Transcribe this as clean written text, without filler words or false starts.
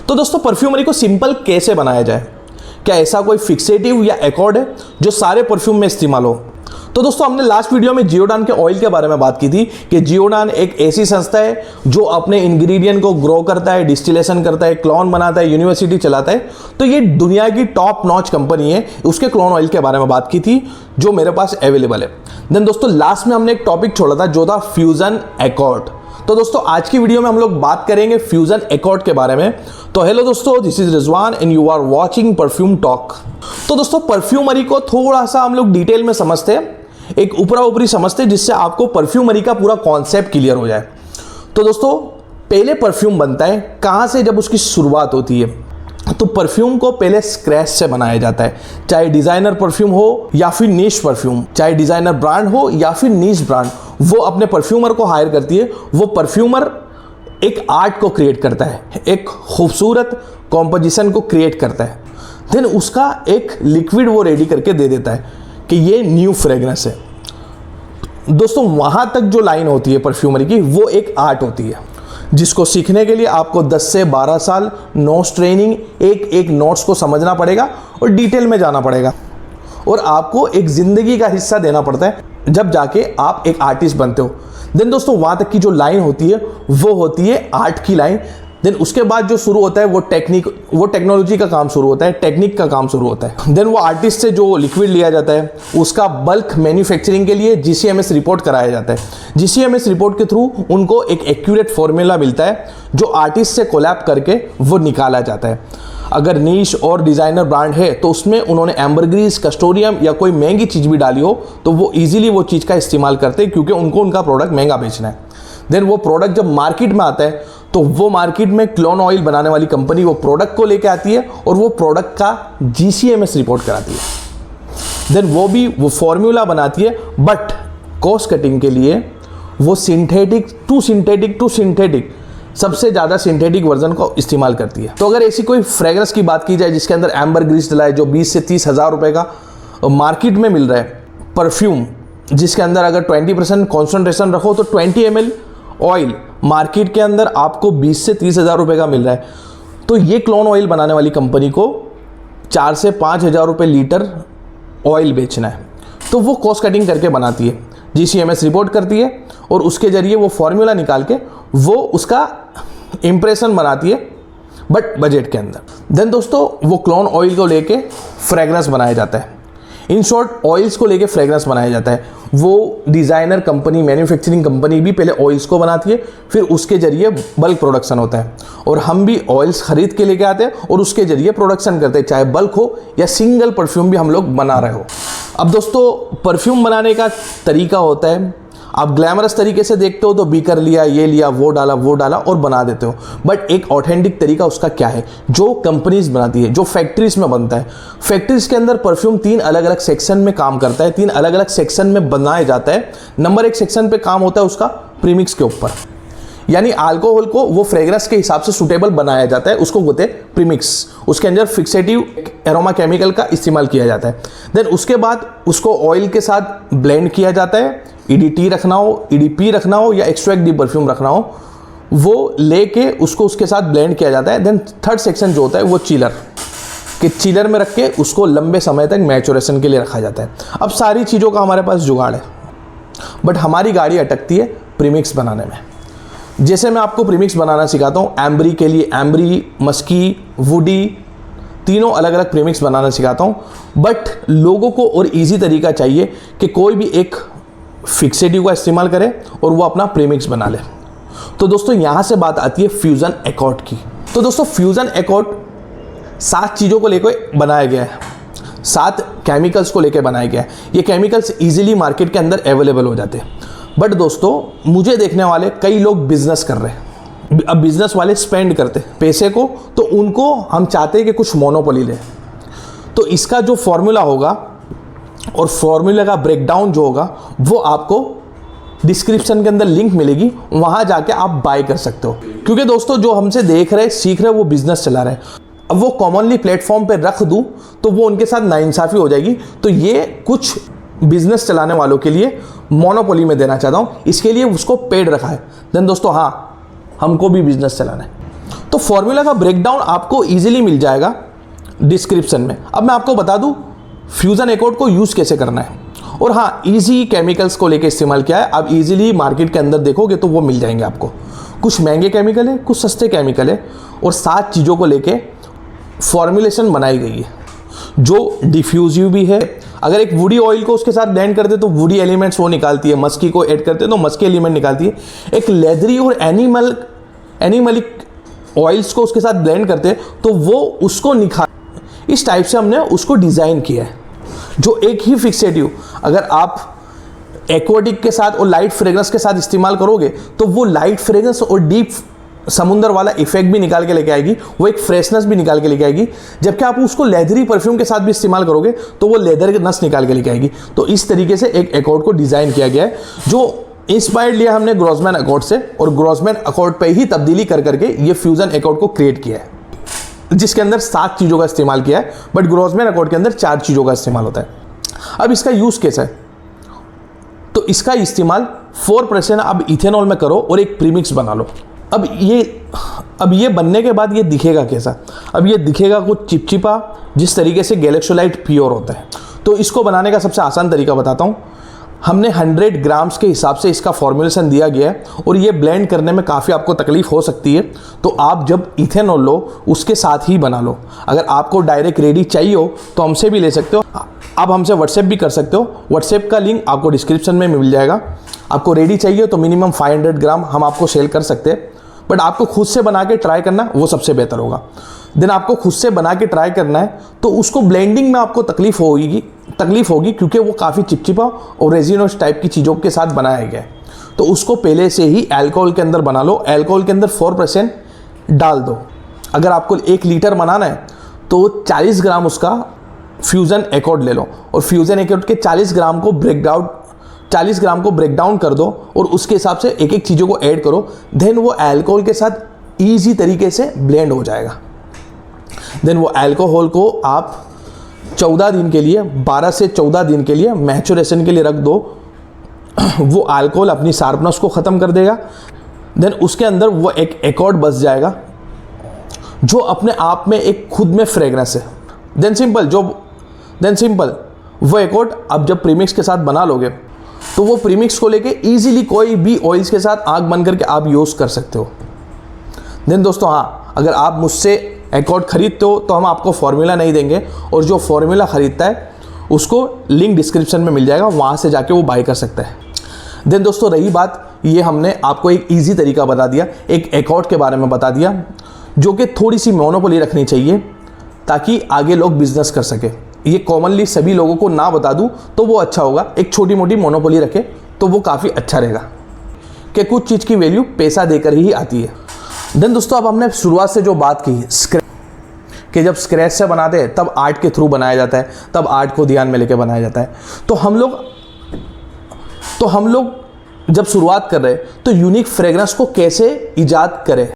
तो दोस्तों परफ्यूमरी को सिंपल कैसे बनाया जाए? क्या ऐसा कोई फिक्सेटिव या एकॉर्ड है जो सारे परफ्यूम में इस्तेमाल हो? तो दोस्तों हमने लास्ट वीडियो में जियोडान के ऑयल के बारे में बात की थी कि जियोडान एक ऐसी संस्था है जो अपने इंग्रेडिएंट को ग्रो करता है, डिस्टिलेशन करता है, क्लोन बनाता है, यूनिवर्सिटी चलाता है। तो ये दुनिया की टॉप नॉच कंपनी है। उसके क्लोन ऑयल के बारे में बात की थी जो मेरे पास अवेलेबल है। देन दोस्तों लास्ट में हमने एक टॉपिक छोड़ा था जो था फ्यूजन एकॉर्ड। तो दोस्तों आज की वीडियो में हम लोग बात करेंगे फ्यूजन एकॉर्ड के बारे में। तो हेलो दोस्तों, this is Rizwan and you are watching perfume talk. तो दोस्तों परफ्यूमरी को थोड़ा सा हम लोग डिटेल में समझते हैं, एक ऊपरा ऊपरी समझते हैं, जिससे आपको परफ्यूमरी का पूरा कॉन्सेप्ट क्लियर हो जाए। तो दोस्तों पहले परफ्यूम बनता है कहाँ से? जब उसकी शुरुआत होती है तो परफ्यूम को पहले स्क्रैच से बनाया जाता है, चाहे डिजाइनर परफ्यूम हो या फिर नीश परफ्यूम, चाहे डिजाइनर ब्रांड हो या फिर नीश ब्रांड, वो अपने परफ्यूमर को हायर करती है। वो परफ्यूमर एक आर्ट को क्रिएट करता है, एक खूबसूरत कॉम्पोजिशन को क्रिएट करता है, देन उसका एक लिक्विड वो रेडी करके दे देता है कि ये न्यू फ्रेग्रेंस है। दोस्तों वहां तक जो लाइन होती है परफ्यूमरी की, वो एक आर्ट होती है जिसको सीखने के लिए आपको 10 से 12 साल नोट्स ट्रेनिंग, एक एक नोट्स को समझना पड़ेगा और डिटेल में जाना पड़ेगा, और आपको एक जिंदगी का हिस्सा देना पड़ता है, जब जाके आप एक आर्टिस्ट बनते हो। देन दोस्तों वहां तक की जो लाइन होती है वो होती है आर्ट की लाइन। देन उसके बाद जो शुरू होता है वो टेक्नोलॉजी का काम शुरू होता है, टेक्निक का काम शुरू होता है। देन वो आर्टिस्ट से जो लिक्विड लिया जाता है उसका बल्क मैन्युफैक्चरिंग के लिए GCMS रिपोर्ट कराया जाता है। GCMS रिपोर्ट के थ्रू उनको एक एक्यूरेट फॉर्मूला मिलता है जो आर्टिस्ट से कोलैब करके वो निकाला जाता है। अगर नीश और डिज़ाइनर ब्रांड है तो उसमें उन्होंने एम्बरग्रीस, कस्टोरियम या कोई महंगी चीज़ भी डाली हो तो वो ईजिली वो चीज़ का इस्तेमाल करते हैं, क्योंकि उनको उनका प्रोडक्ट महंगा बेचना है। देन वो प्रोडक्ट जब मार्केट में आता है तो वो मार्केट में क्लोन ऑयल बनाने वाली कंपनी वो प्रोडक्ट को लेके आती है और वो प्रोडक्ट का GCMS रिपोर्ट कराती है। देन वो फॉर्मूला बनाती है, बट कॉस्ट कटिंग के लिए वो सिंथेटिक टू सिंथेटिक सबसे ज़्यादा सिंथेटिक वर्जन को इस्तेमाल करती है। तो अगर ऐसी कोई फ्रेग्रेंस की बात की जाए जिसके अंदर एम्बरग्रीस डला है, जो 20 से 30 हज़ार रुपये का मार्केट में मिल रहा है परफ्यूम, जिसके अंदर अगर 20% कॉन्सेंट्रेशन रखो तो 20 ml ऑयल मार्केट के अंदर आपको 20 से 30 हज़ार रुपये का मिल रहा है, तो ये क्लोन ऑयल बनाने वाली कंपनी को 4 से 5 हज़ार रुपये लीटर ऑयल बेचना है। तो वो कॉस्ट कटिंग करके बनाती है, GCMS रिपोर्ट करती है और उसके ज़रिए वो फॉर्मूला निकाल के वो उसका इम्प्रेशन बनाती है, बट बजट के अंदर। देन दोस्तों वो क्लोन ऑयल को लेके फ्रेग्रेंस बनाया जाता है। इन शॉर्ट ऑयल्स को लेके फ्रेग्रेंस बनाया जाता है। वो डिज़ाइनर कंपनी, मैन्युफैक्चरिंग कंपनी भी पहले ऑयल्स को बनाती है, फिर उसके ज़रिए बल्क प्रोडक्शन होता है, और हम भी ऑयल्स खरीद के लेके आते हैं और उसके ज़रिए प्रोडक्शन करते हैं, चाहे बल्क हो या सिंगल परफ्यूम भी हम लोग बना रहे हो। अब दोस्तों परफ्यूम बनाने का तरीका होता है, आप ग्लैमरस तरीके से देखते हो तो बीकर लिया, ये लिया, वो डाला और बना देते हो, बट एक ऑथेंटिक तरीका उसका क्या है जो कंपनीज बनाती है, जो फैक्ट्रीज में बनता है। फैक्ट्रीज के अंदर परफ्यूम 3 अलग अलग सेक्शन में काम करता है, 3 अलग अलग सेक्शन में बनाया जाता है। नंबर 1 सेक्शन पे काम होता है उसका प्रीमिक्स के ऊपर, यानी अल्कोहल को वो फ्रेग्रेंस के हिसाब से सूटेबल बनाया जाता है, उसको बोलते हैं प्रीमिक्स। उसके अंदर फिक्सेटिव एरोमा केमिकल का इस्तेमाल किया जाता है। देन उसके बाद उसको ऑयल के साथ ब्लेंड किया जाता है, EDT रखना हो, EDP रखना हो या एक्सट्रैक्ट डी परफ्यूम रखना हो, वो लेके उसको उसके साथ ब्लेंड किया जाता है। देन थर्ड सेक्शन जो होता है वो चिलर, कि चिलर में रख के उसको लंबे समय तक मैचुरेशन के लिए रखा जाता है। अब सारी चीज़ों का हमारे पास जुगाड़ है, बट हमारी गाड़ी अटकती है प्रीमिक्स बनाने में। जैसे मैं आपको प्रीमिक्स बनाना सिखाता हूँ, एम्बरी के लिए एम्बरी, मस्की, वुडी, तीनों अलग अलग प्रीमिक्स बनाना सिखाता हूँ, बट लोगों को और इजी तरीका चाहिए कि कोई भी एक फिक्सेटिव का इस्तेमाल करे और वो अपना प्रीमिक्स बना ले। तो दोस्तों यहाँ से बात आती है फ्यूजन एकॉर्ड की। तो दोस्तों फ्यूजन एकॉर्ड 7 चीज़ों को लेकर बनाया गया है, 7 केमिकल्स को लेकर बनाया गया है। ये केमिकल्स इजीली मार्केट के अंदर अवेलेबल हो जाते हैं, बट दोस्तों मुझे देखने वाले कई लोग बिजनेस कर रहे हैं। अब बिजनेस वाले स्पेंड करते हैं पैसे को, तो उनको हम चाहते हैं कि कुछ मोनोपोली ले। तो इसका जो फॉर्मूला होगा और फॉर्मूला का ब्रेकडाउन जो होगा वो आपको डिस्क्रिप्शन के अंदर लिंक मिलेगी, वहां जाके आप बाय कर सकते हो। क्योंकि दोस्तों जो हमसे देख रहे, सीख रहे, वो बिजनेस चला रहे हैं। अब वो कॉमनली प्लेटफॉर्म पे रख दूं तो वो उनके साथ नाइंसाफ़ी हो जाएगी। तो ये कुछ बिजनेस चलाने वालों के लिए मोनोपोली में देना चाहता हूँ, इसके लिए उसको पेड रखा है। देन दोस्तों हाँ, हमको भी बिजनेस चलाना है, तो फॉर्मूला का ब्रेकडाउन आपको इजीली मिल जाएगा डिस्क्रिप्शन में। अब मैं आपको बता दूं फ्यूज़न एकॉर्ड को यूज़ कैसे करना है। और हाँ, इजी केमिकल्स को लेके इस्तेमाल किया है। आप इजीली मार्केट के अंदर देखोगे तो वो मिल जाएंगे आपको। कुछ महंगे केमिकल है, कुछ सस्ते केमिकल है, और 7 चीज़ों को लेके फॉर्मुलेशन बनाई गई है जो डिफ्यूजिव भी है। अगर एक वुडी ऑयल को उसके साथ ब्लेंड करते तो वुडी एलिमेंट्स वो निकालती है, मस्की को ऐड करते तो मस्की एलिमेंट निकालती है। एक लेदरी और एनिमलिक ऑयल्स को उसके साथ ब्लेंड करते तो वो उसको निकाल। इस टाइप से हमने उसको डिज़ाइन किया है जो एक ही फिक्सेटिव अगर आप एक्वाटिक के साथ और लाइट फ्रेग्रेंस के साथ इस्तेमाल करोगे तो वो लाइट फ्रेग्रेंस और डीप समुंदर वाला इफेक्ट भी निकाल के लेके आएगी, वो एक फ्रेशनेस भी निकाल के लेके आएगी। जबकि आप उसको लेदरी परफ्यूम के साथ भी इस्तेमाल करोगे तो वो लेदर के नस निकाल के लेके आएगी। तो इस तरीके से एक एकॉर्ड को डिज़ाइन किया गया है जो इंस्पायर्ड लिया हमने ग्रॉसमैन एकॉर्ड से, और ग्रॉसमैन एकॉर्ड पे ही तब्दीली कर करके ये फ्यूज़न एकॉर्ड को क्रिएट किया है, जिसके अंदर 7 चीज़ों का इस्तेमाल किया है, बट ग्रॉसमैन एकॉर्ड के अंदर 4 चीज़ों का इस्तेमाल होता है। अब इसका यूज़ कैसा है, तो इसका इस्तेमाल 4% अब इथेनॉल में करो और एक प्रीमिक्स बना लो। अब ये बनने के बाद ये दिखेगा कैसा, अब ये दिखेगा कुछ चिपचिपा, जिस तरीके से गैलेक्सोलाइट प्योर होता है। तो इसको बनाने का सबसे आसान तरीका बताता हूँ। हमने 100 ग्राम्स के हिसाब से इसका फॉर्मुलेशन दिया गया है, और ये ब्लेंड करने में काफ़ी आपको तकलीफ हो सकती है। तो आप जब इथेनॉल लो उसके साथ ही बना लो। अगर आपको डायरेक्ट रेडी चाहिए हो तो हमसे भी ले सकते हो, आप हमसे व्हाट्सएप भी कर सकते हो। व्हाट्सएप का लिंक आपको डिस्क्रिप्शन में मिल जाएगा। आपको रेडी चाहिए तो मिनिमम 500 ग्राम हम आपको सेल कर सकते हैं, बट आपको खुद से बना के ट्राई करना वो सबसे बेहतर होगा। देन आपको खुद से बना के ट्राई करना है तो उसको ब्लेंडिंग में आपको तकलीफ होगी क्योंकि वो काफ़ी चिपचिपा और रेजिनोस टाइप की चीज़ों के साथ बनाया गया है। तो उसको पहले से ही अल्कोहल के अंदर बना लो। अल्कोहल के अंदर 4% डाल दो। अगर आपको 1 लीटर बनाना है तो 40 ग्राम उसका फ्यूज़न एकॉर्ड ले लो, और फ्यूज़न एकॉर्ड के 40 ग्राम को ब्रेक डाउन कर दो, और उसके हिसाब से एक एक चीज़ों को ऐड करो। देन वो अल्कोहल के साथ ईजी तरीके से ब्लेंड हो जाएगा। देन वो अल्कोहल को आप 14 दिन के लिए, 12 से 14 दिन के लिए मैचुरेशन के लिए रख दो। वो अल्कोहल अपनी शार्पनेस को ख़त्म कर देगा। देन उसके अंदर वो एक एकॉर्ड बस जाएगा जो अपने आप में एक खुद में फ्रेग्रेंस है। देन सिंपल वो एकॉर्ड अब जब प्रीमिक्स के साथ बना लोगे तो वो प्रीमिक्स को लेके इजीली कोई भी ऑयल्स के साथ आग बन करके आप यूज़ कर सकते हो। देन दोस्तों, हाँ, अगर आप मुझसे एकॉर्ड खरीदते हो तो हम आपको फॉर्मूला नहीं देंगे, और जो फॉर्मूला ख़रीदता है उसको लिंक डिस्क्रिप्शन में मिल जाएगा, वहाँ से जाके वो बाय कर सकता है। देन दोस्तों, रही बात, ये हमने आपको एक ईजी तरीका बता दिया, एक एकॉर्ड के बारे में बता दिया जो कि थोड़ी सी मोनोपोली रखनी चाहिए ताकि आगे लोग बिजनेस कर सके। ये कॉमनली सभी लोगों को ना बता दूं तो वो अच्छा होगा। एक छोटी मोटी मोनोपोली रखे तो वो काफ़ी अच्छा रहेगा कि कुछ चीज़ की वैल्यू पैसा देकर ही आती है। देन दोस्तों, अब हमने शुरुआत से जो बात की कि जब स्क्रैच से बनाते हैं तब आर्ट के थ्रू बनाया जाता है, तब आर्ट को ध्यान में लेकर बनाया जाता है। तो हम लोग जब शुरुआत कर रहे हैं तो यूनिक फ्रेग्रेंस को कैसे ईजाद करें।